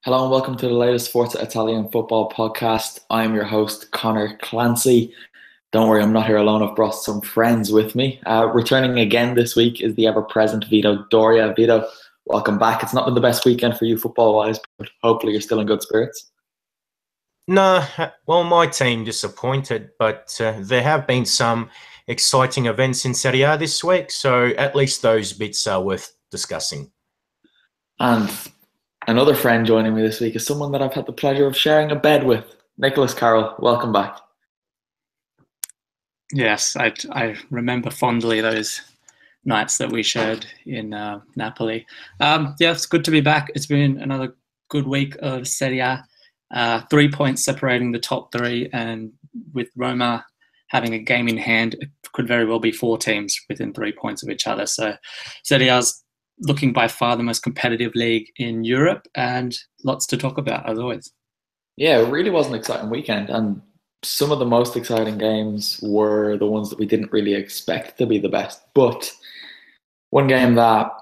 Hello and welcome to the latest Forza Italian Football Podcast. I'm your host, Connor Clancy. Don't worry, I'm not here alone. I've brought some friends with me. Returning again this week is the ever-present Vito Doria. Vito, welcome back. It's not been the best weekend for you football-wise, but hopefully you're still in good spirits. No, well, my team disappointed, but there have been some exciting events in Serie A this week, so at least those bits are worth discussing. And another friend joining me this week is someone that I've had the pleasure of sharing a bed with. Nicholas Carroll, welcome back. Yes, I remember fondly those nights that we shared in Napoli. It's good to be back. It's been another good week of Serie A. 3 points separating the top three, and with Roma having a game in hand, it could very well be four teams within 3 points of each other. So Serie A's looking by far the most competitive league in Europe, and lots to talk about as always. Yeah, it really was an exciting weekend, and some of the most exciting games were the ones that we didn't really expect to be the best. But one game that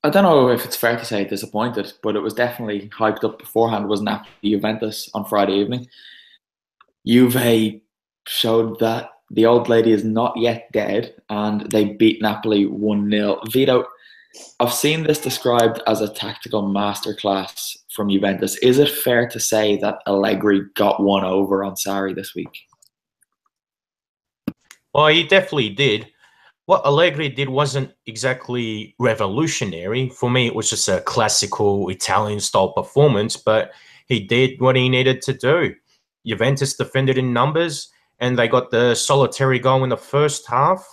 I don't know if it's fair to say disappointed, but it was definitely hyped up beforehand was Napoli-Juventus on Friday evening. Juve showed that the old lady is not yet dead, and they beat Napoli 1-0. Vito, I've seen this described as a tactical masterclass from Juventus. Is it fair to say that Allegri got one over on Sarri this week? Well, he definitely did. What Allegri did wasn't exactly revolutionary. For me, it was just a classical Italian-style performance, but he did what he needed to do. Juventus defended in numbers, and they got the solitary goal in the first half.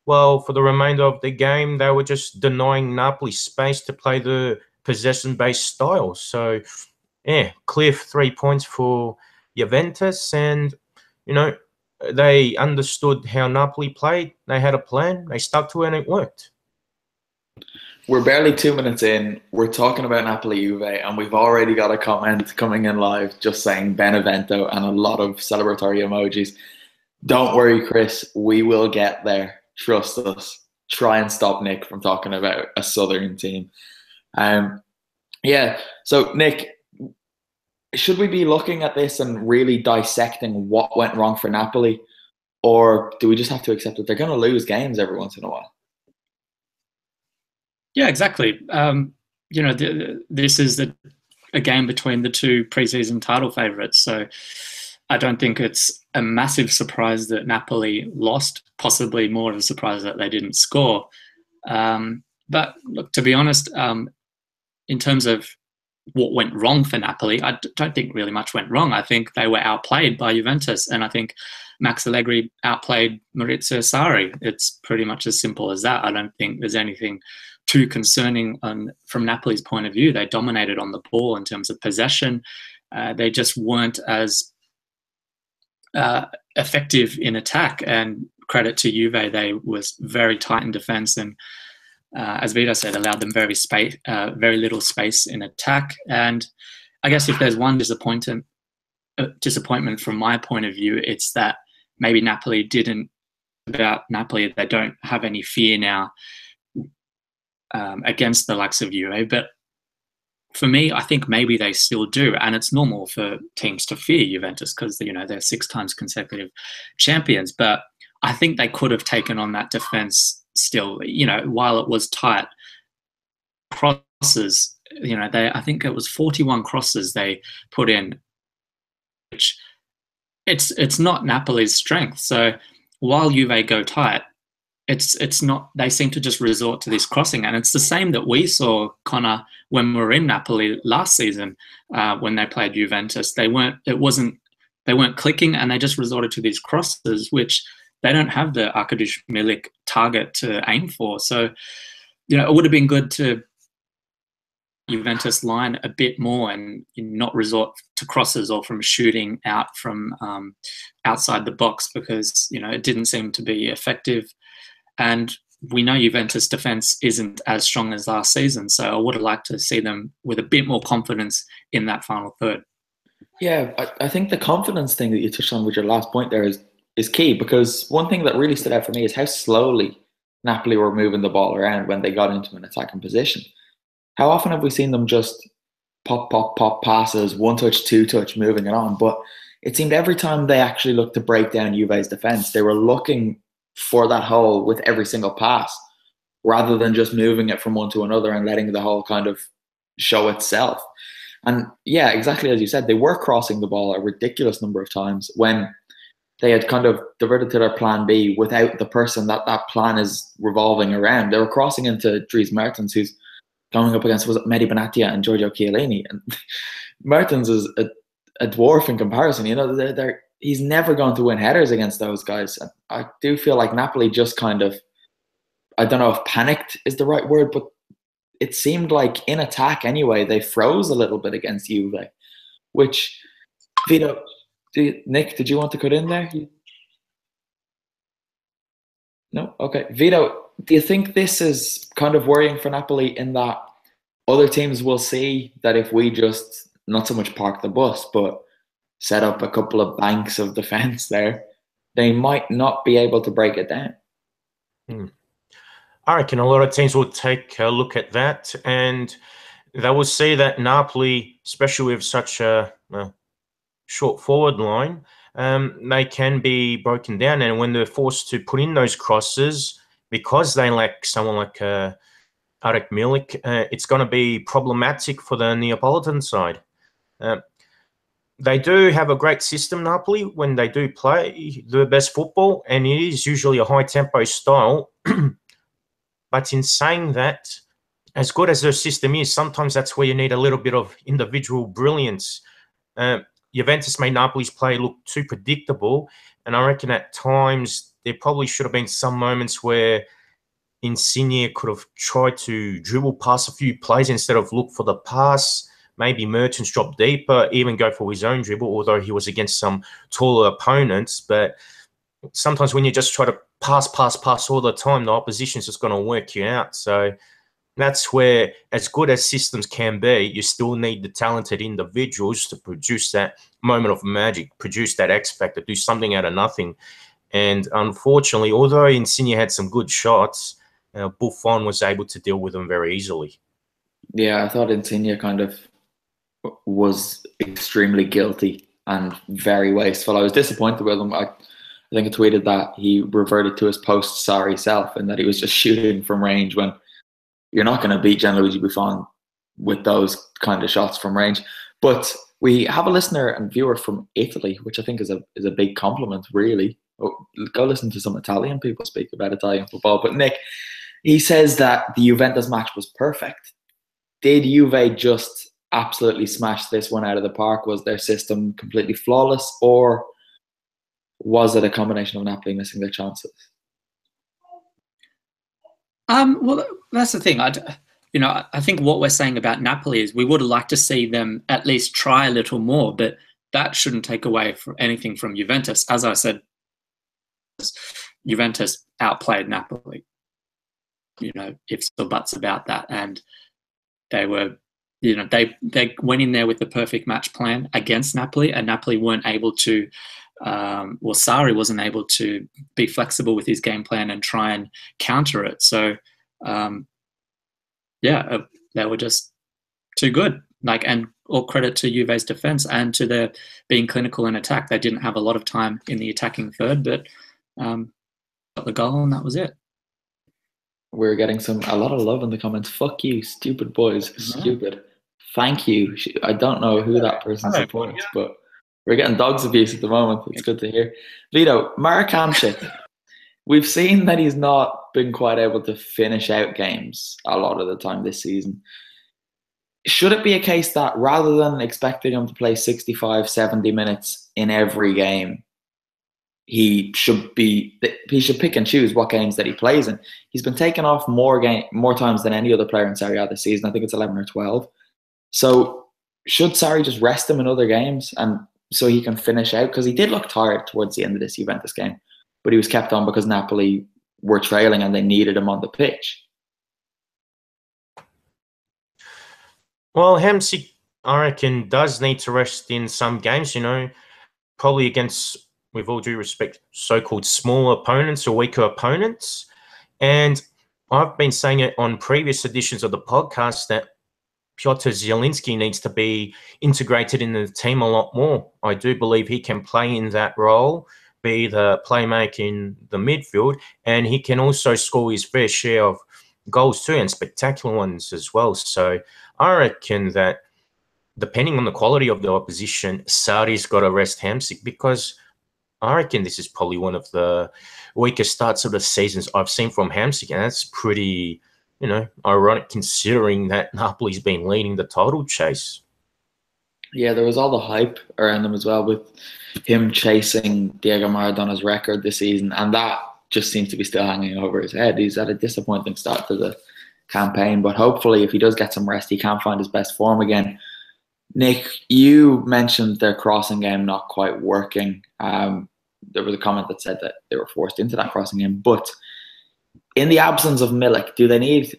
Well, for the remainder of the game, they were just denying Napoli space to play the possession-based style. So, yeah, clear 3 points for Juventus, and, they understood how Napoli played. They had a plan. They stuck to it, and it worked. We're barely 2 minutes in. We're talking about Napoli-Juve, and we've already got a comment coming in live just saying Benevento and a lot of celebratory emojis. Don't worry, Chris. We will get there. Trust us. Try and stop Nick from talking about a Southern team. So Nick, should we be looking at this and really dissecting what went wrong for Napoli, or do we just have to accept that they're going to lose games every once in a while? Yeah, exactly. This is a game between the two preseason title favourites, so I don't think it's a massive surprise that Napoli lost, possibly more of a surprise that they didn't score. But look, to be honest, in terms of what went wrong for Napoli, I don't think really much went wrong. I think they were outplayed by Juventus, and I think Max Allegri outplayed Maurizio Sarri. It's pretty much as simple as that. I don't think there's anything too concerning from Napoli's point of view. They dominated on the ball in terms of possession. They just weren't as effective in attack, and credit to Juve, they was very tight in defense, and as Vito said, allowed them very little space in attack. And I guess if there's one disappointment from my point of view, it's that maybe Napoli they don't have any fear now against the likes of Juve. But for me, I think maybe they still do, and it's normal for teams to fear Juventus because they're 6 times consecutive champions. But I think they could have taken on that defense still. While it was tight, crosses. I think it was 41 crosses they put in, which it's not Napoli's strength. So while Juve go tight, it's not. They seem to just resort to this crossing, and it's the same that we saw, Connor, when we were in Napoli last season when they played Juventus. They weren't clicking, and they just resorted to these crosses, which they don't have the Arkadiusz Milik target to aim for. So, it would have been good to Juventus line a bit more and not resort to crosses or from shooting out from outside the box, because it didn't seem to be effective. And we know Juventus defense isn't as strong as last season, so I would have liked to see them with a bit more confidence in that final third. Yeah, I think the confidence thing that you touched on with your last point there is key, because one thing that really stood out for me is how slowly Napoli were moving the ball around when they got into an attacking position. How often have we seen them just pop passes, one touch, two touch, moving it on. But it seemed every time they actually looked to break down Juve's defence, they were looking for that hole with every single pass, rather than just moving it from one to another and letting the hole kind of show itself. And yeah, exactly as you said, they were crossing the ball a ridiculous number of times when they had kind of diverted to their plan B without the person that plan is revolving around. They were crossing into Dries Mertens, who's going up against, was it Mehdi Benatia and Giorgio Chiellini? And Mertens is a dwarf in comparison. You know, he's never going to win headers against those guys. And I do feel like Napoli just kind of, I don't know if panicked is the right word, but it seemed like in attack anyway, they froze a little bit against Juve, which, Vito, Nick, did you want to cut in there? No? Okay. Vito, do you think this is kind of worrying for Napoli in that other teams will see that if we just not so much park the bus, but set up a couple of banks of defence there, they might not be able to break it down? I reckon a lot of teams will take a look at that and they will see that Napoli, especially with such a short forward line, they can be broken down. And when they're forced to put in those crosses, because they lack someone like Arek Milik, it's going to be problematic for the Neapolitan side. They do have a great system, Napoli, when they do play the best football, and it is usually a high-tempo style. But in saying that, as good as their system is, sometimes that's where you need a little bit of individual brilliance. Juventus made Napoli's play look too predictable, and I reckon at times there probably should have been some moments where Insigne could have tried to dribble past a few plays instead of look for the pass. Maybe Mertens drop deeper, even go for his own dribble, although he was against some taller opponents. But sometimes when you just try to pass all the time, the opposition's just going to work you out. So that's where, as good as systems can be, you still need the talented individuals to produce that moment of magic, produce that X factor, do something out of nothing. And unfortunately, although Insigne had some good shots, Buffon was able to deal with them very easily. Yeah, I thought Insigne kind of was extremely guilty and very wasteful. I was disappointed with him. I think I tweeted that he reverted to his post-Sarri self and that he was just shooting from range when you're not going to beat Gianluigi Buffon with those kind of shots from range. But we have a listener and viewer from Italy, which I think is a big compliment, really. Go listen to some Italian people speak about Italian football. But Nick, he says that the Juventus match was perfect. Did Juve just absolutely smash this one out of the park? Was their system completely flawless, or was it a combination of Napoli missing their chances? Well, that's the thing. I think what we're saying about Napoli is we would have liked to see them at least try a little more, but that shouldn't take away anything from Juventus. As I said, Juventus outplayed Napoli. Ifs or buts about that, and they were, they went in there with the perfect match plan against Napoli, and Napoli weren't able to. Sarri wasn't able to be flexible with his game plan and try and counter it. So, they were just too good. And all credit to Juve's defense and to their being clinical in attack. They didn't have a lot of time in the attacking third, but got the goal and that was it. We're getting a lot of love in the comments. Fuck you, stupid boys. Stupid. Thank you. I don't know who that person supports, but we're getting dogs abuse at the moment. It's good to hear. Vito, Marek Hamšík, we've seen that he's not been quite able to finish out games a lot of the time this season. Should it be a case that rather than expecting him to play 65, 70 minutes in every game, he should pick and choose what games that he plays in? He's been taken off more times than any other player in Serie A this season. I think it's 11 or 12. So should Sarri just rest him in other games and so he can finish out? Because he did look tired towards the end of this Juventus game, but he was kept on because Napoli were trailing and they needed him on the pitch. Well, Hamsik, I reckon, does need to rest in some games, probably against, with all due respect, so-called small opponents or weaker opponents. And I've been saying it on previous editions of the podcast that Piotr Zielinski needs to be integrated in the team a lot more. I do believe he can play in that role, be the playmaker in the midfield, and he can also score his fair share of goals too, and spectacular ones as well. So I reckon that depending on the quality of the opposition, Sarri's got to rest Hamsik, because I reckon this is probably one of the weakest starts of the seasons I've seen from Hamsik, and that's pretty, ironic considering that Napoli's been leading the title chase. Yeah, there was all the hype around him as well, with him chasing Diego Maradona's record this season, and that just seems to be still hanging over his head. He's had a disappointing start to the campaign, but hopefully if he does get some rest, he can find his best form again. Nick, you mentioned their crossing game not quite working. There was a comment that said that they were forced into that crossing game, but in the absence of Milik, do they need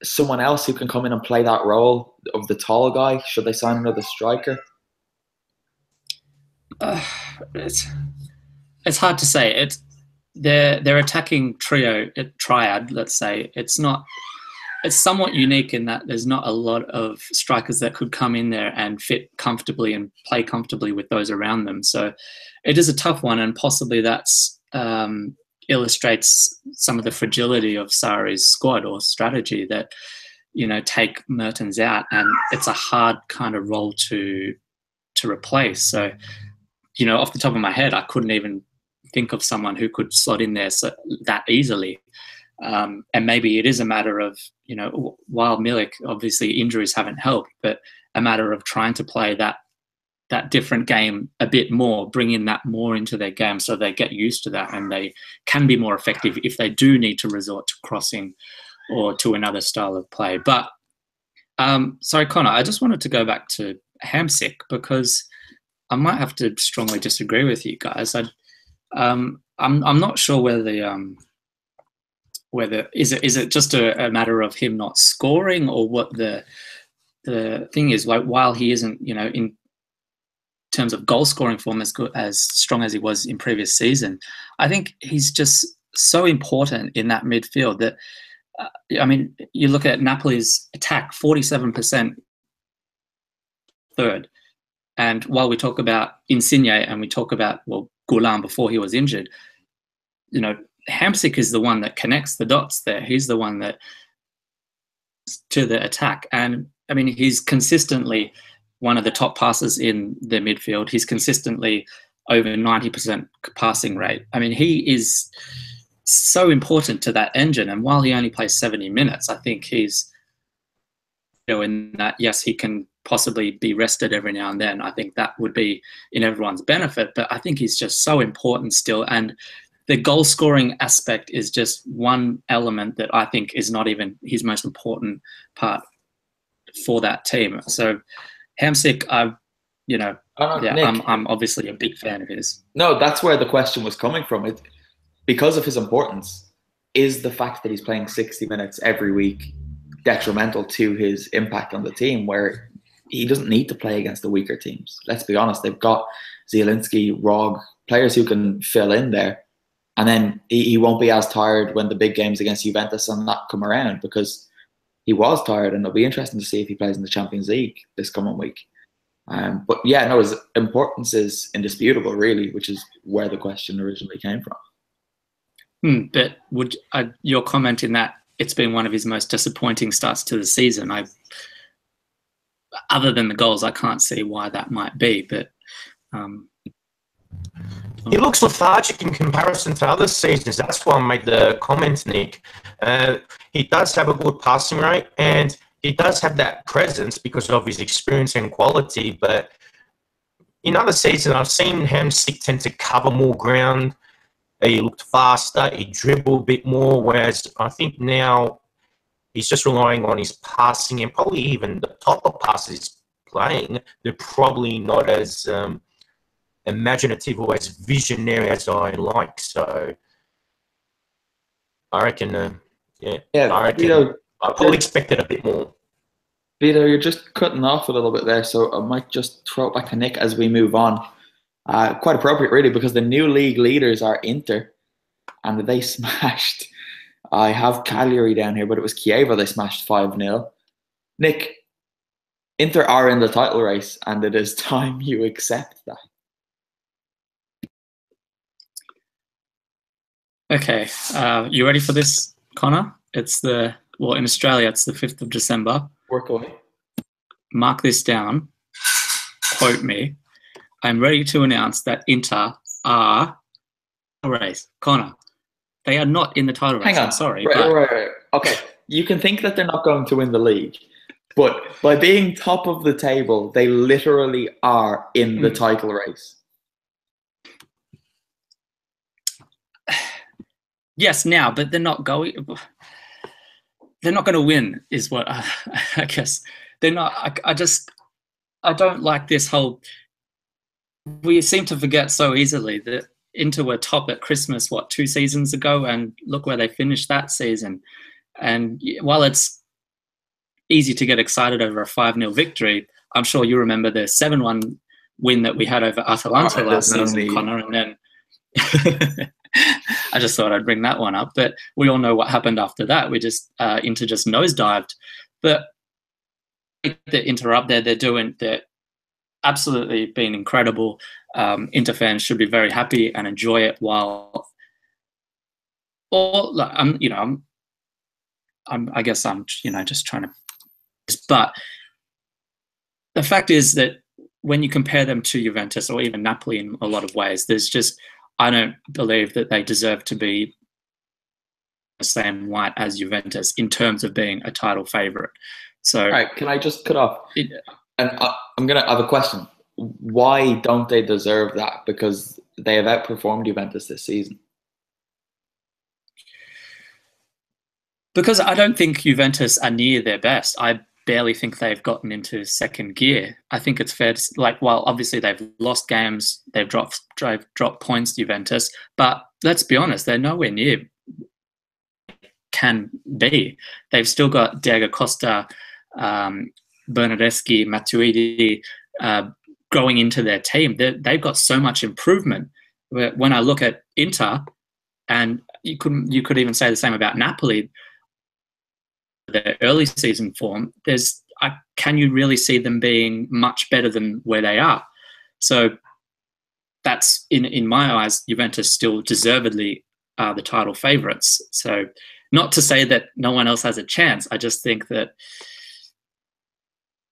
someone else who can come in and play that role of the tall guy? Should they sign another striker? It's hard to say. It's their attacking triad. Let's say it's somewhat unique in that there's not a lot of strikers that could come in there and fit comfortably and play comfortably with those around them. So it is a tough one, and possibly that's illustrates some of the fragility of Sarri's squad or strategy, that take Mertens out and it's a hard kind of role to replace. So off the top of my head, I couldn't even think of someone who could slot in there that easily. And maybe it is a matter of while Milik, obviously injuries haven't helped, but a matter of trying to play that different game a bit more, bring in that more into their game so they get used to that and they can be more effective if they do need to resort to crossing or to another style of play. But sorry, Connor, I just wanted to go back to Hamsik, because I might have to strongly disagree with you guys. I'm not sure whether is it just a matter of him not scoring, or what the thing is. Like, while he isn't in terms of goal scoring form as strong as he was in previous season, I think he's just so important in that midfield that you look at Napoli's attack, 47% third, and while we talk about Insigne and we talk about Goulam before he was injured, Hamsik is the one that connects the dots there. He's the one that to the attack, and he's consistently one of the top passers in the midfield. He's consistently over 90% passing rate. He is so important to that engine. And while he only plays 70 minutes, I think he's, in that, yes, he can possibly be rested every now and then. I think that would be in everyone's benefit, but I think he's just so important still. And the goal scoring aspect is just one element that I think is not even his most important part for that team. So Hamsik, Nick, I'm obviously a big fan of his. No, that's where the question was coming from. Because of his importance, is the fact that he's playing 60 minutes every week detrimental to his impact on the team, where he doesn't need to play against the weaker teams? Let's be honest, they've got Zielinski, Rog, players who can fill in there, and then he won't be as tired when the big games against Juventus and that come around, because he was tired, and it'll be interesting to see if he plays in the Champions League this coming week. But yeah, no, his importance is indisputable, really, which is where the question originally came from. But would your comment in that it's been one of his most disappointing starts to the season? Other than the goals, I can't see why that might be. But he looks lethargic in comparison to other seasons. That's why I made the comment, Nick. He does have a good passing rate, and he does have that presence because of his experience and quality. But in other seasons, I've seen Hamsik tend to cover more ground. He looked faster. He dribbled a bit more, whereas I think now he's just relying on his passing, and probably even the top of passes he's playing, they're probably not as imaginative or as visionary as I like. So I reckon, I probably expected a bit more. Vito, you're just cutting off a little bit there, so I might just throw it back to Nick as we move on. Quite appropriate, really, because the new league leaders are Inter, and they smashed. I have Cagliari down here, but it was Chievo they smashed 5-0. Nick, Inter are in the title race, and it is time you accept that. Okay, you ready for this, Connor? It's in Australia, it's the 5th of December. Work away. Mark this down. Quote me. I'm ready to announce that Inter are in the race. Connor, they are not in the title race. Hang on. I'm sorry. Right. Okay, you can think that they're not going to win the league, but by being top of the table, they literally are in the title race. Yes, now, but they're not going. They're not going to win, is what I guess. They're not. I don't like this whole. We seem to forget so easily that Inter were top at Christmas, 2 seasons ago, and look where they finished that season. And while it's easy to get excited over a 5-0 victory, I'm sure you remember the 7-1 win that we had over Atalanta last season, Connor, and then. I just thought I'd bring that one up, but we all know what happened after that. Inter just nosedived. But the Inter up there, they're absolutely been incredible. Inter fans should be very happy and enjoy it. I guess I'm just trying to. But the fact is that when you compare them to Juventus or even Napoli in a lot of ways, I don't believe that they deserve to be the same light as Juventus in terms of being a title favourite. So, all right, can I just cut off? And I'm going to have a question. Why don't they deserve that? Because they have outperformed Juventus this season. Because I don't think Juventus are near their best. I barely think they've gotten into second gear. I think it's fair to while obviously they've lost games, they've dropped points to Juventus, but let's be honest, they're nowhere near can be. They've still got Diego Costa, Bernardeschi, Matuidi growing into their team. They've got so much improvement. When I look at Inter, and you could even say the same about Napoli, their early season form, can you really see them being much better than where they are? So that's, in my eyes, Juventus still deservedly are the title favourites. So not to say that no one else has a chance. I just think that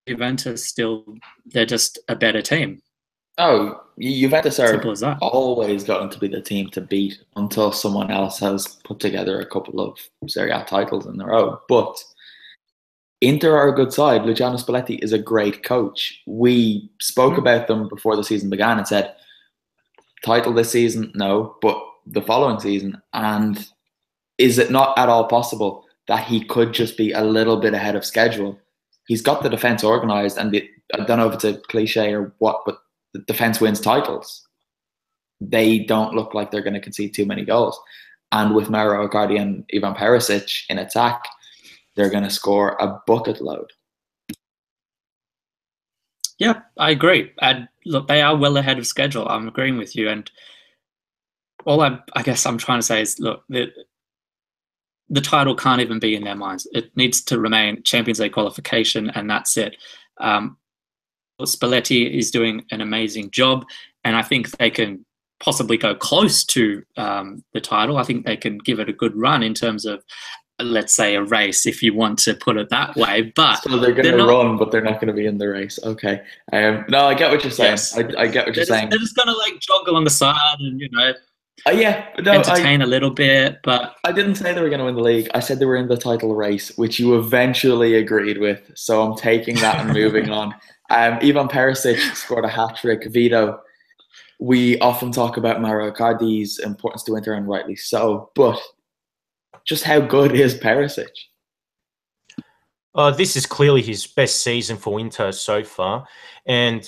Juventus they're just a better team. Oh, Juventus are always going to be the team to beat until someone else has put together a couple of Serie A titles in a row. But Inter are a good side. Luciano Spalletti is a great coach. We spoke about them before the season began and said, title this season? No, but the following season. And is it not at all possible that he could just be a little bit ahead of schedule? He's got the defence organised, and I don't know if it's a cliche or what, but the defence wins titles. They don't look like they're going to concede too many goals. And with Mauro Icardi and Ivan Perisic in attack, they're going to score a bucket load. Yeah, I agree. Look, they are well ahead of schedule. I'm agreeing with you. And all I guess I'm trying to say is, look, the title can't even be in their minds. It needs to remain Champions League qualification, and that's it. Spalletti is doing an amazing job, and I think they can possibly go close to the title. I think they can give it a good run in terms of, let's say, a race, if you want to put it that way. But so they're going to run, but they're not going to be in the race. Okay. No, I get what you're saying. Yes. I get what you're saying. They're just going to jog along the side and entertain a little bit. But I didn't say they were going to win the league. I said they were in the title race, which you eventually agreed with. So I'm taking that and moving on. Ivan Perisic scored a hat-trick. Vito, we often talk about Mauro Icardi's importance to Inter, and rightly so, but just how good is Perisic? This is clearly his best season for Inter so far, and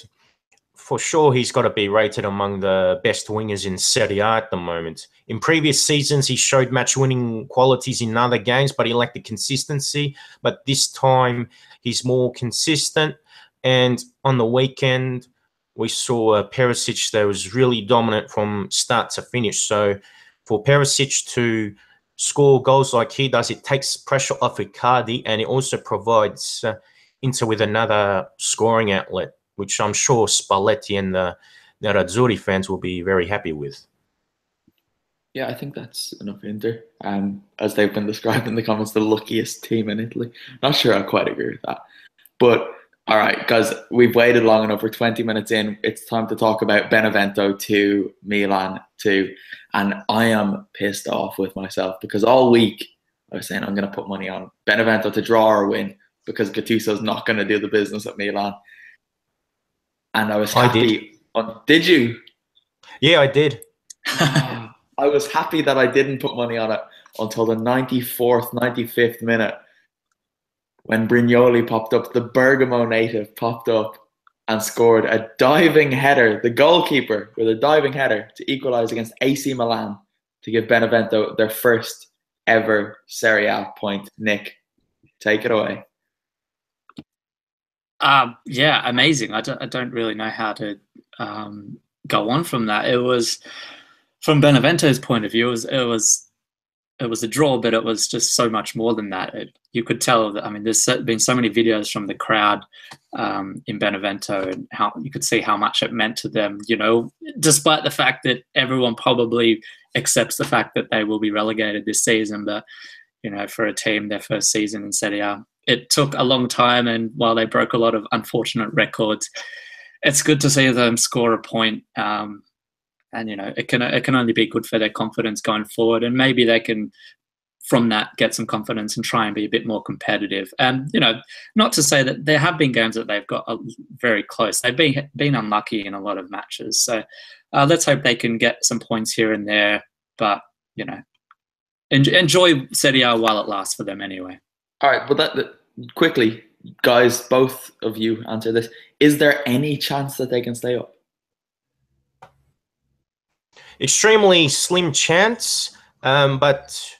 for sure he's got to be rated among the best wingers in Serie A at the moment. In previous seasons, he showed match-winning qualities in other games, but he lacked the consistency. But this time, he's more consistent. And on the weekend, we saw Perisic that was really dominant from start to finish. So for Perisic to score goals like he does, it takes pressure off Icardi, and it also provides Inter with another scoring outlet, which I'm sure Spalletti and the Nerazzurri fans will be very happy with. Yeah, I think that's enough Inter. As they've been described in the comments, the luckiest team in Italy. Not sure I quite agree with that. But all right, guys, we've waited long enough. We're 20 minutes in. It's time to talk about Benevento 2, Milan 2. And I am pissed off with myself because all week I was saying I'm going to put money on Benevento to draw or win because Gattuso's not going to do the business at Milan. And I was happy. Did you? Yeah, I did. I was happy that I didn't put money on it until the 94th, 95th minute when Brignoli popped up, the Bergamo native popped up and scored a diving header, the goalkeeper with a diving header to equalise against AC Milan to give Benevento their first ever Serie A point. Nick, take it away. Yeah, amazing. I don't really know how to go on from that. It was, from Benevento's point of view, it was a draw, but it was just so much more than that. You could tell that. I mean, there's been so many videos from the crowd in Benevento, and how you could see how much it meant to them. You know, despite the fact that everyone probably accepts the fact that they will be relegated this season, but you know, for a team, their first season in Serie A, it took a long time, and while they broke a lot of unfortunate records, it's good to see them score a point. And you know, it can only be good for their confidence going forward, and maybe they can, from that, get some confidence and try and be a bit more competitive. And you know, not to say that there have been games that they've got very close. They've been unlucky in a lot of matches. So let's hope they can get some points here and there. But you know, enjoy Serie A while it lasts for them anyway. All right, but that quickly, guys, both of you answer this. Is there any chance that they can stay up? Extremely slim chance, but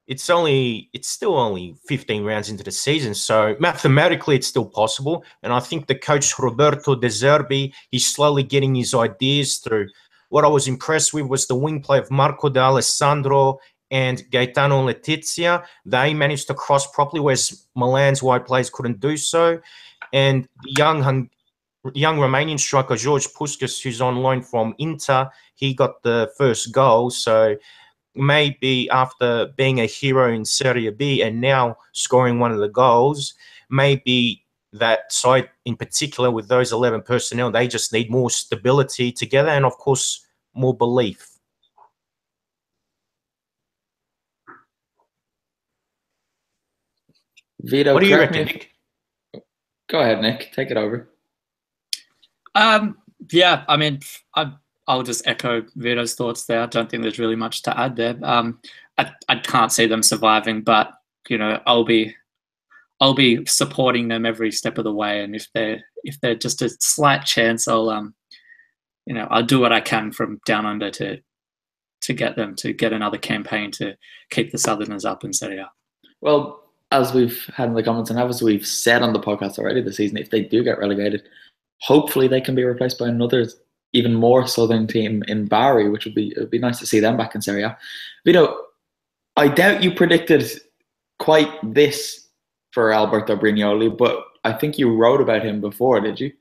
it's still only 15 rounds into the season, so mathematically it's still possible. And I think the coach Roberto De Zerbi, he's slowly getting his ideas through. What I was impressed with was the wing play of Marco D'Alessandro and Gaetano Letizia. They managed to cross properly, whereas Milan's wide players couldn't do so. And the young Romanian striker George Puskas, who's on loan from Inter, he got the first goal. So maybe after being a hero in Serie B and now scoring one of the goals, maybe that side in particular with those 11 personnel, they just need more stability together and, of course, more belief. Vito, what do you reckon, Nick? Go ahead, Nick. Take it over. Yeah, I mean, I'll just echo Vito's thoughts there. I don't think there's really much to add there. I can't see them surviving, but you know, I'll be supporting them every step of the way. And if they're just a slight chance, I'll do what I can from down under to get them to get another campaign to keep the Southerners up in Serie A. Well, as we've had in the comments and as we've said on the podcast already this season, if they do get relegated, hopefully they can be replaced by another even more southern team in Bari, which would be nice to see them back in Serie A. Vito, I doubt you predicted quite this for Alberto Brignoli, but I think you wrote about him before, did you?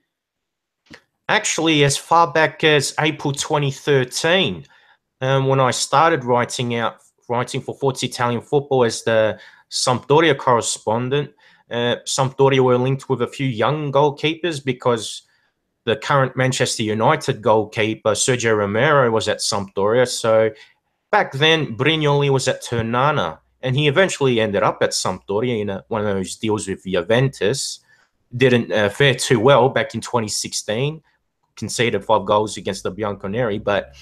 Actually, as far back as April 2013, when I started writing for Forza Italian Football as the Sampdoria correspondent. Sampdoria were linked with a few young goalkeepers because the current Manchester United goalkeeper, Sergio Romero, was at Sampdoria. So back then, Brignoli was at Ternana, and he eventually ended up at Sampdoria in one of those deals with Juventus. Didn't fare too well back in 2016, conceded 5 goals against the Bianconeri. But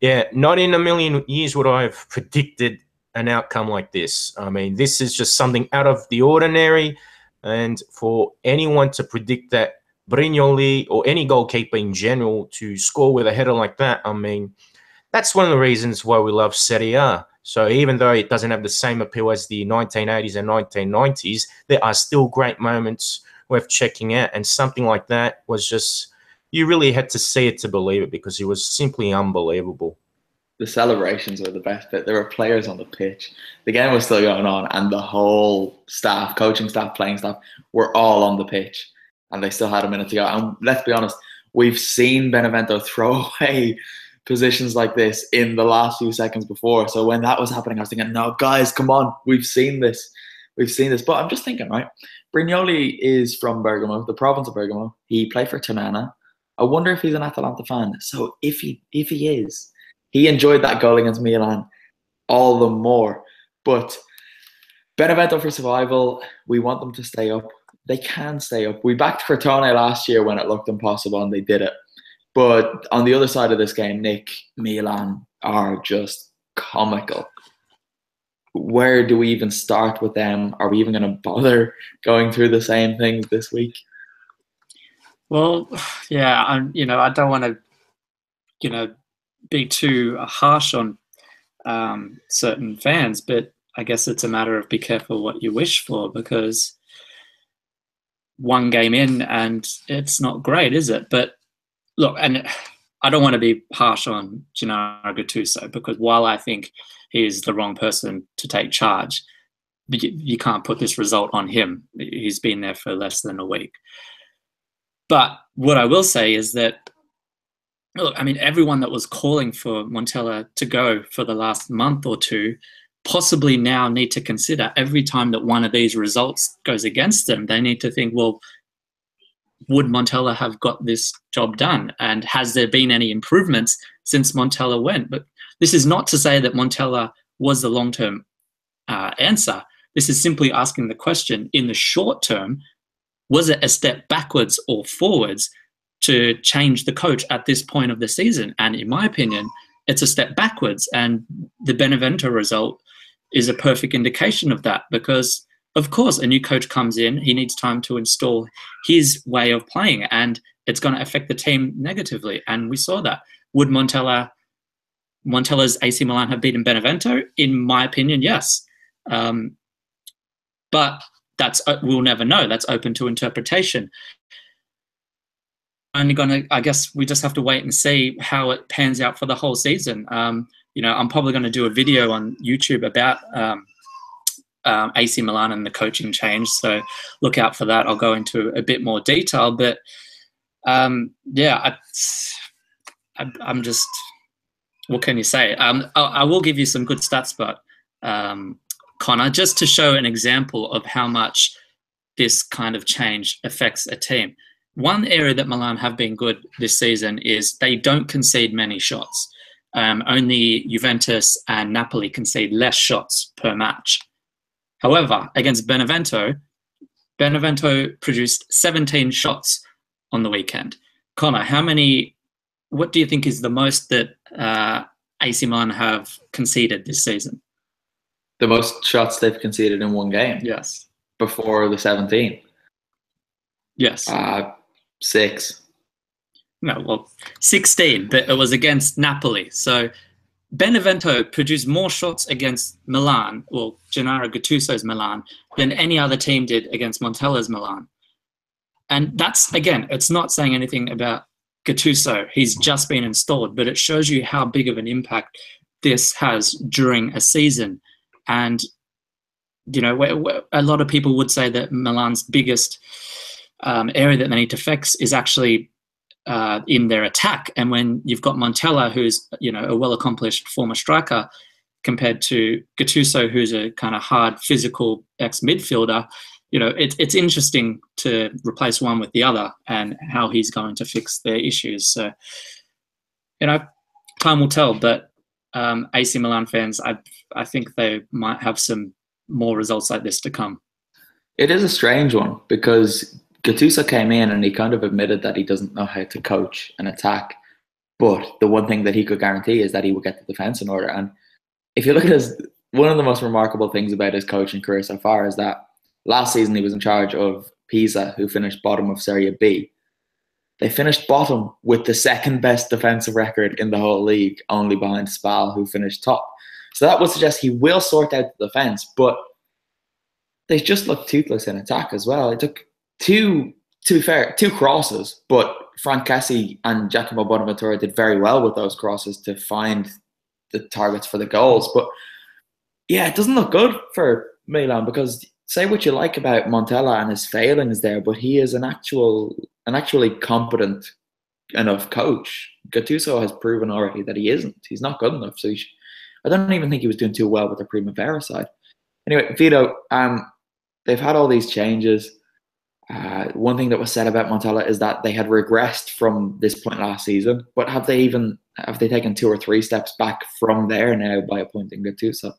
yeah, not in a million years would I have predicted an outcome like this. I mean, this is just something out of the ordinary. And for anyone to predict that Brignoli or any goalkeeper in general to score with a header like that, I mean, that's one of the reasons why we love Serie A. So even though it doesn't have the same appeal as the 1980s and 1990s, there are still great moments worth checking out. And something like that was just, you really had to see it to believe it because it was simply unbelievable. the celebrations were the best bit. There were players on the pitch. The game was still going on, and the whole staff, coaching staff, playing staff, were all on the pitch, and they still had a minute to go. And let's be honest, we've seen Benevento throw away positions like this in the last few seconds before. So when that was happening, I was thinking, no, guys, come on. We've seen this. But I'm just thinking, right? Brignoli is from Bergamo, the province of Bergamo. He played for Tonana. I wonder if he's an Atalanta fan. So if he is, he enjoyed that goal against Milan all the more. But Benevento for survival, we want them to stay up. They can stay up. We backed Crotone last year when it looked impossible, and they did it. But on the other side of this game, Nick, Milan are just comical. Where do we even start with them? Are we even going to bother going through the same things this week? Well, yeah, I don't want to, be too harsh on certain fans, but I guess it's a matter of be careful what you wish for, because one game in and it's not great, is it? But look, and I don't want to be harsh on Gennaro Gattuso, because while I think he is the wrong person to take charge, you can't put this result on him. He's been there for less than a week. But what I will say is that, look, I mean, everyone that was calling for Montella to go for the last month or two possibly now need to consider every time that one of these results goes against them, they need to think, well, would Montella have got this job done? And has there been any improvements since Montella went? But this is not to say that Montella was the long-term answer. This is simply asking the question, in the short term, was it a step backwards or forwards to change the coach at this point of the season? And in my opinion, it's a step backwards. And the Benevento result is a perfect indication of that, because, of course, a new coach comes in, he needs time to install his way of playing, and it's going to affect the team negatively. And we saw that. Would Montella's AC Milan have beaten Benevento? In my opinion, yes. But we'll never know. That's open to interpretation. I guess we just have to wait and see how it pans out for the whole season. I'm probably going to do a video on YouTube about AC Milan and the coaching change, so look out for that. I'll go into a bit more detail, but I'm just, what can you say? I will give you some good stats, but Connor, just to show an example of how much this kind of change affects a team. One area that Milan have been good this season is they don't concede many shots. Only Juventus and Napoli concede less shots per match. However, against Benevento produced 17 shots on the weekend. Connor, what do you think is the most that AC Milan have conceded this season? The most shots they've conceded in one game? Yes. Before the 17? Yes. 6. No, well, 16, but it was against Napoli. So Benevento produced more shots against Milan, or Gennaro Gattuso's Milan, than any other team did against Montella's Milan. And that's, again, it's not saying anything about Gattuso. He's just been installed, but it shows you how big of an impact this has during a season. And, a lot of people would say that Milan's biggest area that they need to fix is actually in their attack. And when you've got Montella, who's, a well-accomplished former striker, compared to Gattuso, who's a kind of hard, physical ex-midfielder, it's interesting to replace one with the other and how he's going to fix their issues. So, time will tell, but AC Milan fans, I think they might have some more results like this to come. It is a strange one, because Gattuso came in and he kind of admitted that he doesn't know how to coach an attack. But the one thing that he could guarantee is that he would get the defence in order. And if you look at one of the most remarkable things about his coaching career so far is that last season he was in charge of Pisa, who finished bottom of Serie B. They finished bottom with the second best defensive record in the whole league, only behind Spal, who finished top. So that would suggest he will sort out the defence, but they just looked toothless in attack as well. It took two crosses, but Frank Cassi and Giacomo Bonaventura did very well with those crosses to find the targets for the goals. But yeah, it doesn't look good for Milan, because say what you like about Montella and his failings there, but he is an actually competent enough coach. Gattuso has proven already that he isn't. He's not good enough. So I don't even think he was doing too well with the Primavera side. Anyway, Vito, they've had all these changes. One thing that was said about Montella is that they had regressed from this point last season, but have they taken 2 or 3 steps back from there now by appointing Gattuso?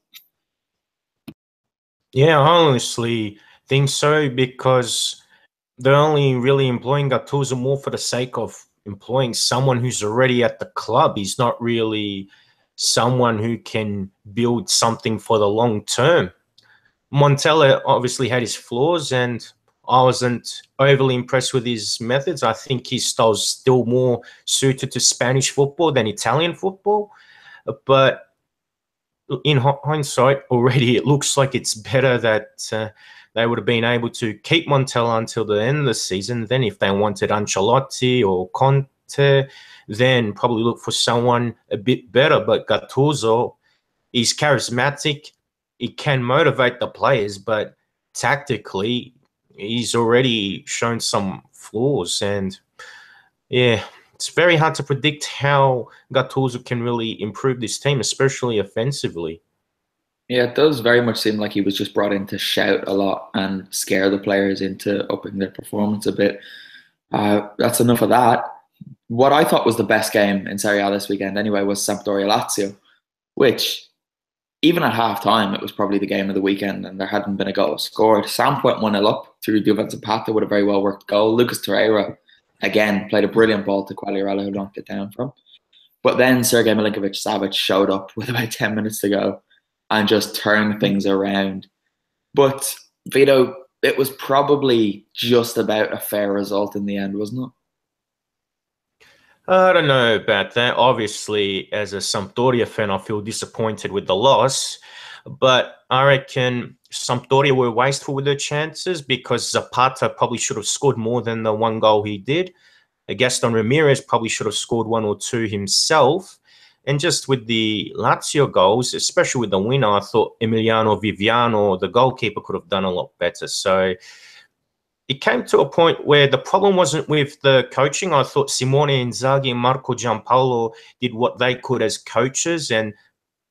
Yeah, I honestly think so, because they're only really employing Gattuso more for the sake of employing someone who's already at the club. He's not really someone who can build something for the long term. Montella obviously had his flaws, and I wasn't overly impressed with his methods. I think his style's still more suited to Spanish football than Italian football. But in hindsight, already it looks like it's better that they would have been able to keep Montella until the end of the season. Then if they wanted Ancelotti or Conte, then probably look for someone a bit better. But Gattuso, he's charismatic. He can motivate the players, but tactically, he's already shown some flaws. And yeah, it's very hard to predict how Gattuso can really improve this team, especially offensively. Yeah, it does very much seem like he was just brought in to shout a lot and scare the players into upping their performance a bit. That's enough of that. What I thought was the best game in Serie A this weekend anyway was Sampdoria-Lazio, which even at half-time, it was probably the game of the weekend and there hadn't been a goal scored. Samp went 1-0 up through Duvan Zapata with a very well-worked goal. Lucas Torreira, again, played a brilliant ball to Quagliarella, who knocked it down from. But then Sergej Milinkovic-Savic showed up with about 10 minutes to go and just turned things around. But, Vito, it was probably just about a fair result in the end, wasn't it? I don't know about that. Obviously, as a Sampdoria fan, I feel disappointed with the loss. But I reckon Sampdoria were wasteful with their chances, because Zapata probably should have scored more than the 1 goal he did. Gaston Ramirez probably should have scored 1 or 2 himself. And just with the Lazio goals, especially with the winner, I thought Emiliano Viviano, the goalkeeper, could have done a lot better. So it came to a point where the problem wasn't with the coaching. I thought Simone Inzaghi and Marco Giampaolo did what they could as coaches, and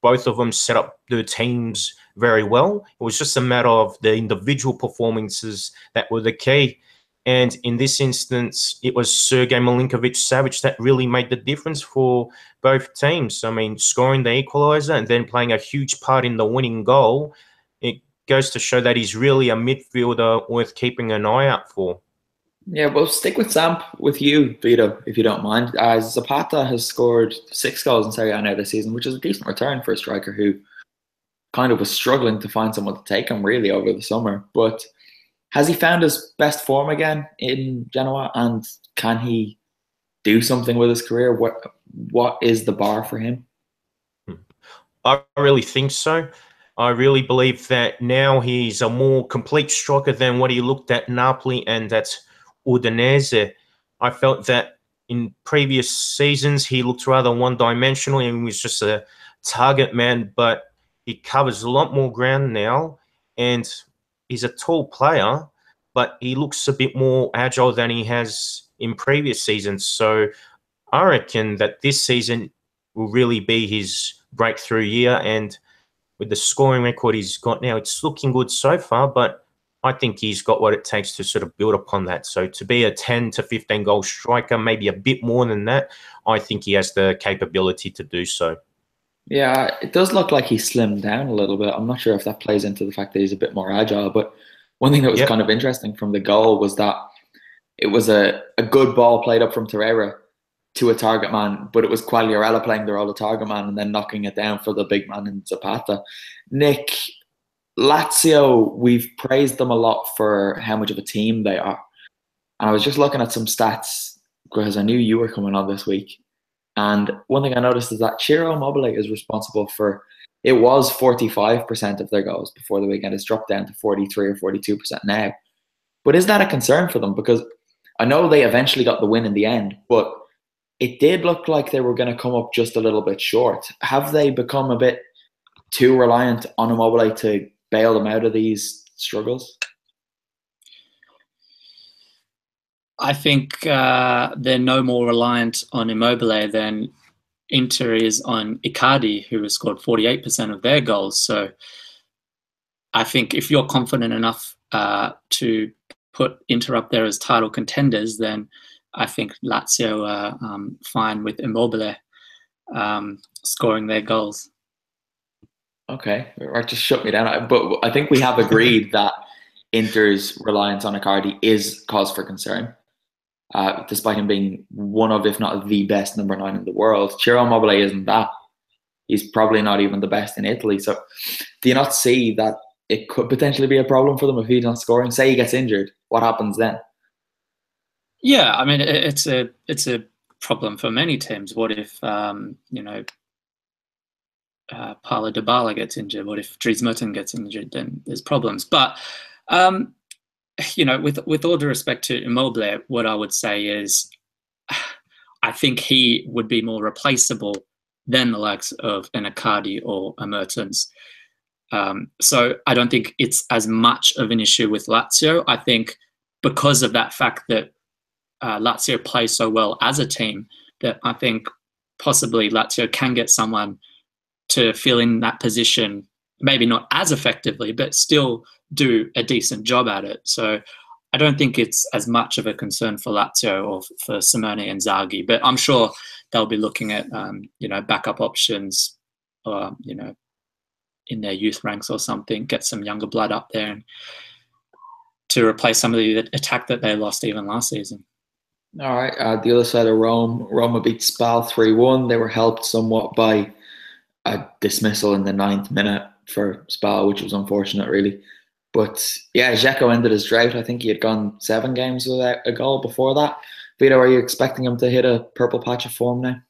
both of them set up their teams very well. It was just a matter of the individual performances that were the key. And in this instance, it was Sergej Milinkovic-Savic that really made the difference for both teams. I mean, scoring the equaliser and then playing a huge part in the winning goal. It goes to show that he's really a midfielder worth keeping an eye out for. Yeah, well, stick with Samp with you, Vito, if you don't mind. Zapata has scored 6 goals in Serie A now this season, which is a decent return for a striker who kind of was struggling to find someone to take him really over the summer. But has he found his best form again in Genoa, and can he do something with his career? What is the bar for him? I really think so. I really believe that now he's a more complete striker than what he looked at Napoli and at Udinese. I felt that in previous seasons he looked rather one-dimensional and was just a target man, but he covers a lot more ground now, and he's a tall player, but he looks a bit more agile than he has in previous seasons. So I reckon that this season will really be his breakthrough year, and with the scoring record he's got now, it's looking good so far, but I think he's got what it takes to sort of build upon that. So to be a 10 to 15 goal striker, maybe a bit more than that, I think he has the capability to do so. Yeah, it does look like he slimmed down a little bit. I'm not sure if that plays into the fact that he's a bit more agile, but one thing that was kind of interesting from the goal was that it was a good ball played up from Torreira to a target man, but it was Quagliarella playing the role of target man and then knocking it down for the big man in Zapata. Nick, Lazio, we've praised them a lot for how much of a team they are. And I was just looking at some stats because I knew you were coming on this week. And one thing I noticed is that Ciro Immobile is responsible for, it was 45% of their goals before the weekend. It's dropped down to 43 or 42% now. But is that a concern for them? Because I know they eventually got the win in the end, but it did look like they were going to come up just a little bit short. Have they become a bit too reliant on Immobile to bail them out of these struggles? I think they're no more reliant on Immobile than Inter is on Icardi, who has scored 48% of their goals. So I think if you're confident enough to put Inter up there as title contenders, then I think Lazio are fine with Immobile scoring their goals. Okay, right, just shut me down. But I think we have agreed that Inter's reliance on Icardi is cause for concern, despite him being one of, if not the best number 9 in the world. Ciro Immobile isn't that. He's probably not even the best in Italy. So do you not see that it could potentially be a problem for them if he's not scoring? Say he gets injured, what happens then? Yeah, I mean, it's a problem for many teams. What if Paulo Dybala gets injured? What if Dries Mertens gets injured? Then there's problems. But with all due respect to Immobile, what I would say is, I think he would be more replaceable than the likes of an Icardi or a Mertens. So I don't think it's as much of an issue with Lazio. I think because of that fact that Lazio play so well as a team, that I think possibly Lazio can get someone to fill in that position, maybe not as effectively, but still do a decent job at it. So I don't think it's as much of a concern for Lazio or for Simone Inzaghi, but I'm sure they'll be looking at backup options, or in their youth ranks or something, get some younger blood up there and to replace some of the attack that they lost even last season. All right, the other side of Rome, Roma beat Spal 3-1. They were helped somewhat by a dismissal in the 9th minute for Spal, which was unfortunate, really. But yeah, Dzeko ended his drought. I think he had gone 7 games without a goal before that. Vito, are you expecting him to hit a purple patch of form now?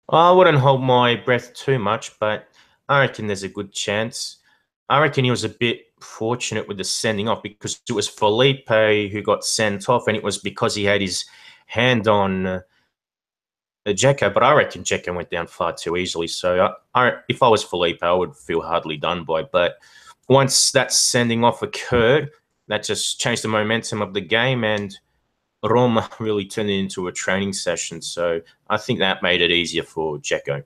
I wouldn't hold my breath too much, but I reckon there's a good chance. I reckon he was a bit fortunate with the sending off, because it was Felipe who got sent off, and it was because he had his hand on Dzeko. But I reckon Dzeko went down far too easily. So if I was Felipe, I would feel hardly done by. But once that sending off occurred, that just changed the momentum of the game, and Roma really turned it into a training session. So I think that made it easier for Dzeko.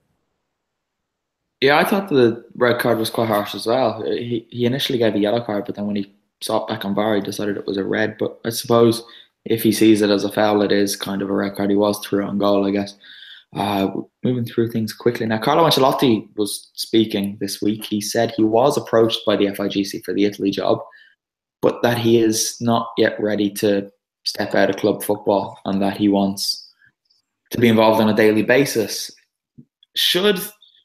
Yeah, I thought the red card was quite harsh as well. He initially gave a yellow card, but then when he saw it back on VAR, he decided it was a red. But I suppose if he sees it as a foul, it is kind of a red card. He was through on goal, I guess. Moving through things quickly now. Carlo Ancelotti was speaking this week. He said he was approached by the FIGC for the Italy job, but that he is not yet ready to step out of club football and that he wants to be involved on a daily basis. Should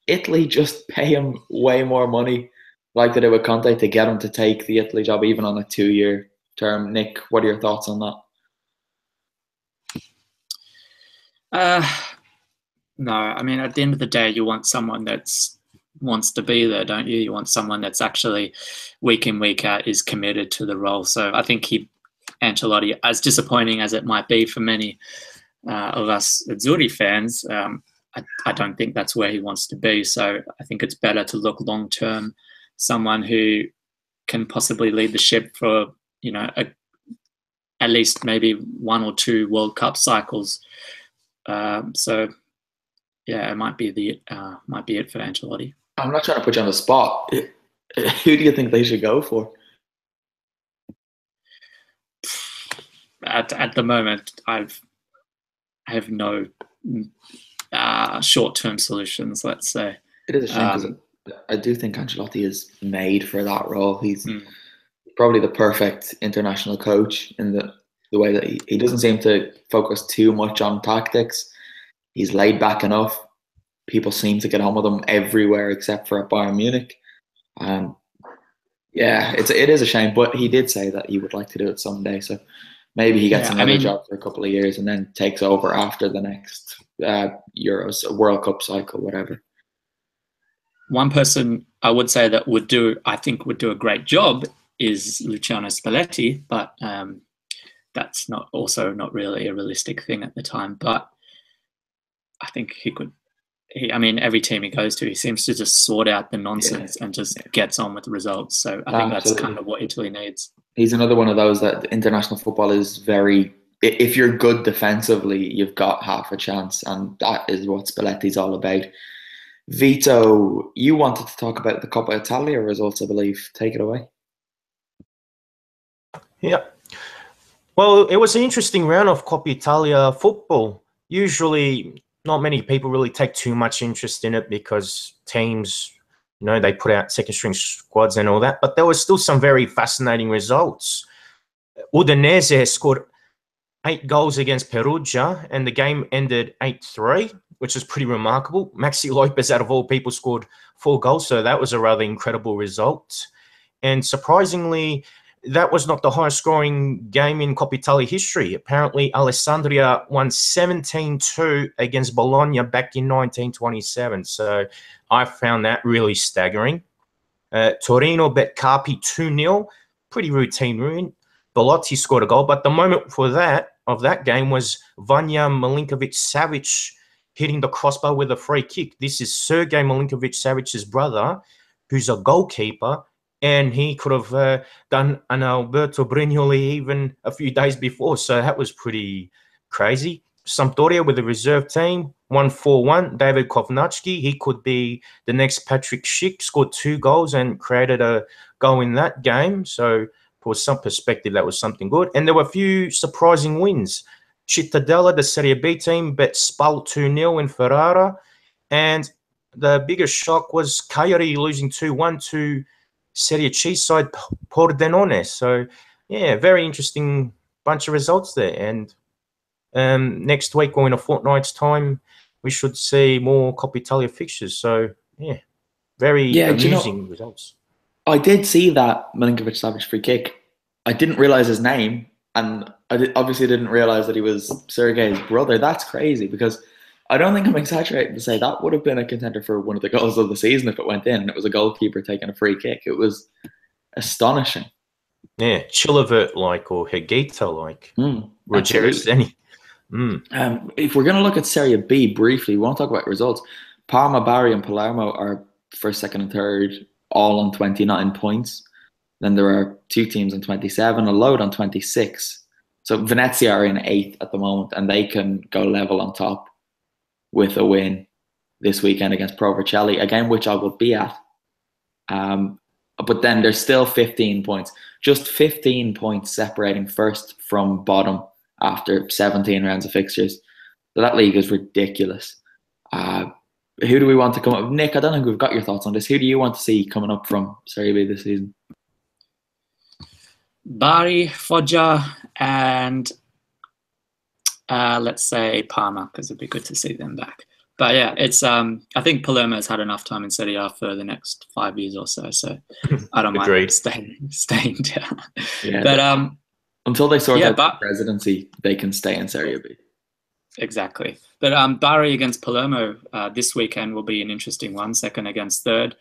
Italy just pay him way more money like they did with Conte to get him to take the Italy job even on a 2-year term? Nick, what are your thoughts on that? No, I mean, at the end of the day, you want someone that's wants to be there, don't you? You want someone that's actually week in, week out is committed to the role. So I think Ancelotti, as disappointing as it might be for many of us Azzurri fans, I don't think that's where he wants to be. So I think it's better to look long term, someone who can possibly lead the ship for at least maybe 1 or 2 World Cup cycles. So yeah, it might be it for Ancelotti. I'm not trying to put you on the spot. Who do you think they should go for? At the moment, I have no short-term solutions, let's say. It is a shame because I do think Ancelotti is made for that role. He's probably the perfect international coach in the way that he doesn't seem to focus too much on tactics. He's laid back enough. People seem to get on with him everywhere except for at Bayern Munich. Yeah, it is a shame, but he did say that he would like to do it someday. So maybe he gets another job for a couple of years and then takes over after the next Euros, World Cup cycle, whatever. One person I would say that I think would do a great job is Luciano Spalletti, but that's not really a realistic thing at the time. But I think he could. I mean, every team he goes to, he seems to just sort out the nonsense and just gets on with the results. So I think that's kind of what Italy needs. He's another one of those that international football is very. If you're good defensively, you've got half a chance, and that is what Spalletti's all about. Vito, you wanted to talk about the Coppa Italia results, I believe. Take it away. Yeah. Well, it was an interesting round of Coppa Italia football. Usually, not many people really take too much interest in it because teams, they put out second-string squads and all that. But there was still some very fascinating results. Udinese scored 8 goals against Perugia, and the game ended 8-3, which is pretty remarkable. Maxi Lopez, out of all people, scored 4 goals, so that was a rather incredible result. And surprisingly, that was not the highest scoring game in Coppa Italia history. Apparently, Alessandria won 17-2 against Bologna back in 1927. So I found that really staggering. Torino bet Carpi 2-0, pretty routine win. Belotti scored a goal, but the moment of that game was Vanja Milinkovic-Savic hitting the crossbar with a free kick. This is Sergei Milinkovic-Savic's brother, who's a goalkeeper, and he could have done an Alberto Brignoli even a few days before. So that was pretty crazy. Sampdoria with the reserve team, 1-4-1. David Kovnacki, he could be the next Patrick Schick, scored 2 goals and created a goal in that game. So for some perspective, that was something good. And there were a few surprising wins. Cittadella, the Serie B team, bet Spal 2-0 in Ferrara. And the biggest shock was Cagliari losing 2-1 to Serie C side Pordenone. So, yeah, very interesting bunch of results there. And next week or in a fortnight's time, we should see more Coppa Italia fixtures. So, yeah, very amusing results. I did see that Milinkovic-Savic free kick. I didn't realise his name, and I obviously didn't realise that he was Sergei's brother. That's crazy, because I don't think I'm exaggerating to say that would have been a contender for one of the goals of the season if it went in and it was a goalkeeper taking a free kick. It was astonishing. Yeah, Chilavert-like or Higuita-like. Ruggeri. If we're going to look at Serie B briefly, we won't talk about results. Parma, Bari and Palermo are first, second and third, all on 29 points. Then there are 2 teams on 27, a load on 26. So Venezia are in 8th at the moment, and they can go level on top with a win this weekend against Pro Vercelli, a game which I will be at. But then there's still 15 points. Just 15 points separating first from bottom after 17 rounds of fixtures. So that league is ridiculous. Who do we want to come up? Nick, I don't think we've got your thoughts on this. Who do you want to see coming up from Serie B this season? Bari, Foggia, and let's say Parma, because it'd be good to see them back. But yeah, it's I think Palermo's had enough time in Serie A for the next 5 years or so. So I don't mind staying down. Yeah, but until they sort out the presidency, they can stay in Serie B. Exactly. But Bari against Palermo this weekend will be an interesting one, second against third.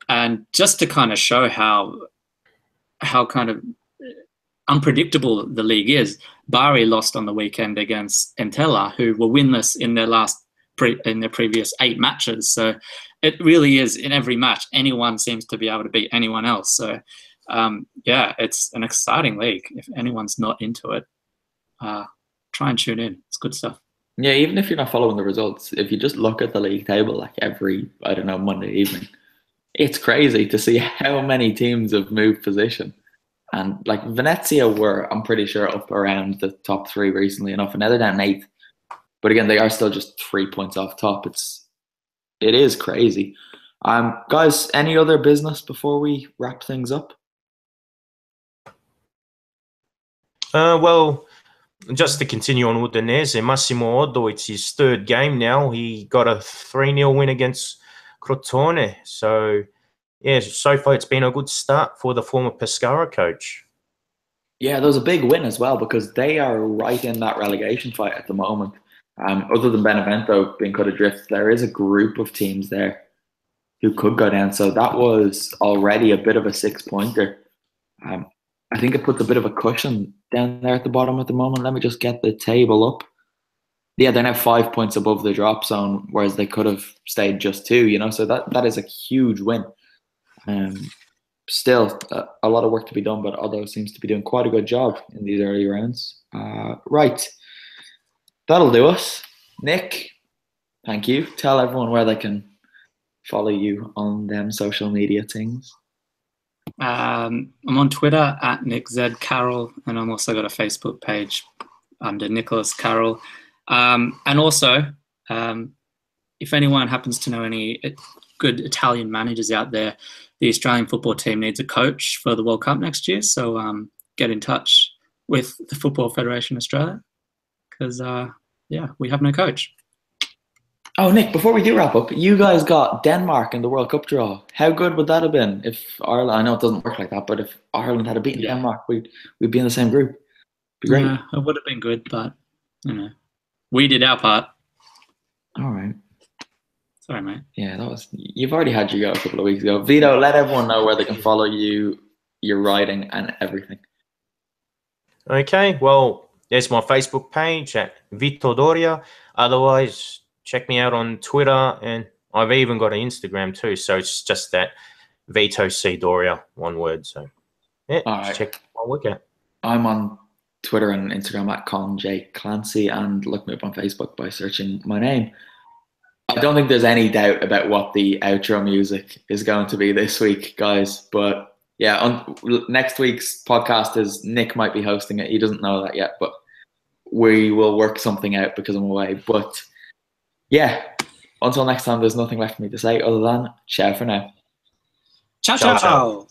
And just to kind of show how kind of unpredictable the league is, Bari lost on the weekend against Entella, who were winless in their previous 8 matches. So it really is, in every match, anyone seems to be able to beat anyone else. So yeah, it's an exciting league. If anyone's not into it, try and tune in. It's good stuff. Yeah, even if you're not following the results, if you just look at the league table like every, Monday evening, it's crazy to see how many teams have moved position. And like Venezia were, I'm pretty sure, up around the top 3 recently enough, and now they're down 8th. But again, they are still just 3 points off top. It is crazy. Guys, any other business before we wrap things up? Well, just to continue on Udinese, Massimo Oddo, it's his 3rd game now. He got a 3-0 win against Crotone. So, yeah, so far it's been a good start for the former Pescara coach. Yeah, there was a big win as well because they are right in that relegation fight at the moment. Other than Benevento being cut adrift, there is a group of teams there who could go down. So that was already a bit of a 6-pointer. I think it puts a bit of a cushion down there at the bottom at the moment. Let me just get the table up. Yeah, they're now 5 points above the drop zone, whereas they could have stayed just 2, so that is a huge win. Still, a lot of work to be done, but Aldo seems to be doing quite a good job in these early rounds. Right, that'll do us. Nick, thank you. Tell everyone where they can follow you on them social media things. I'm on Twitter at Nick Z Carroll, and I'm also got a Facebook page under Nicholas Carroll. And also, if anyone happens to know any good Italian managers out there, the Australian football team needs a coach for the World Cup next year. So get in touch with the Football Federation Australia because, we have no coach. Oh, Nick, before we do wrap up, you guys got Denmark in the World Cup draw. How good would that have been if Ireland, I know it doesn't work like that, but if Ireland had beaten Denmark, we'd be in the same group. It'd be great. Yeah, it would have been good, but, we did our part. All right. Sorry, mate. Yeah, you've already had your go a couple of weeks ago. Vito, let everyone know where they can follow you, your writing and everything. Okay, well, there's my Facebook page at Vito Doria. Otherwise, check me out on Twitter, and I've even got an Instagram too. So it's just that Vito C Doria, one word. So yeah, right. Check my work out. I'm on Twitter and Instagram at Colin J Clancy, and look me up on Facebook by searching my name. I don't think there's any doubt about what the outro music is going to be this week, guys. But yeah, next week's podcast is Nick might be hosting it. He doesn't know that yet, but we will work something out because I'm away. But yeah, until next time, there's nothing left for me to say other than ciao for now. Ciao, ciao.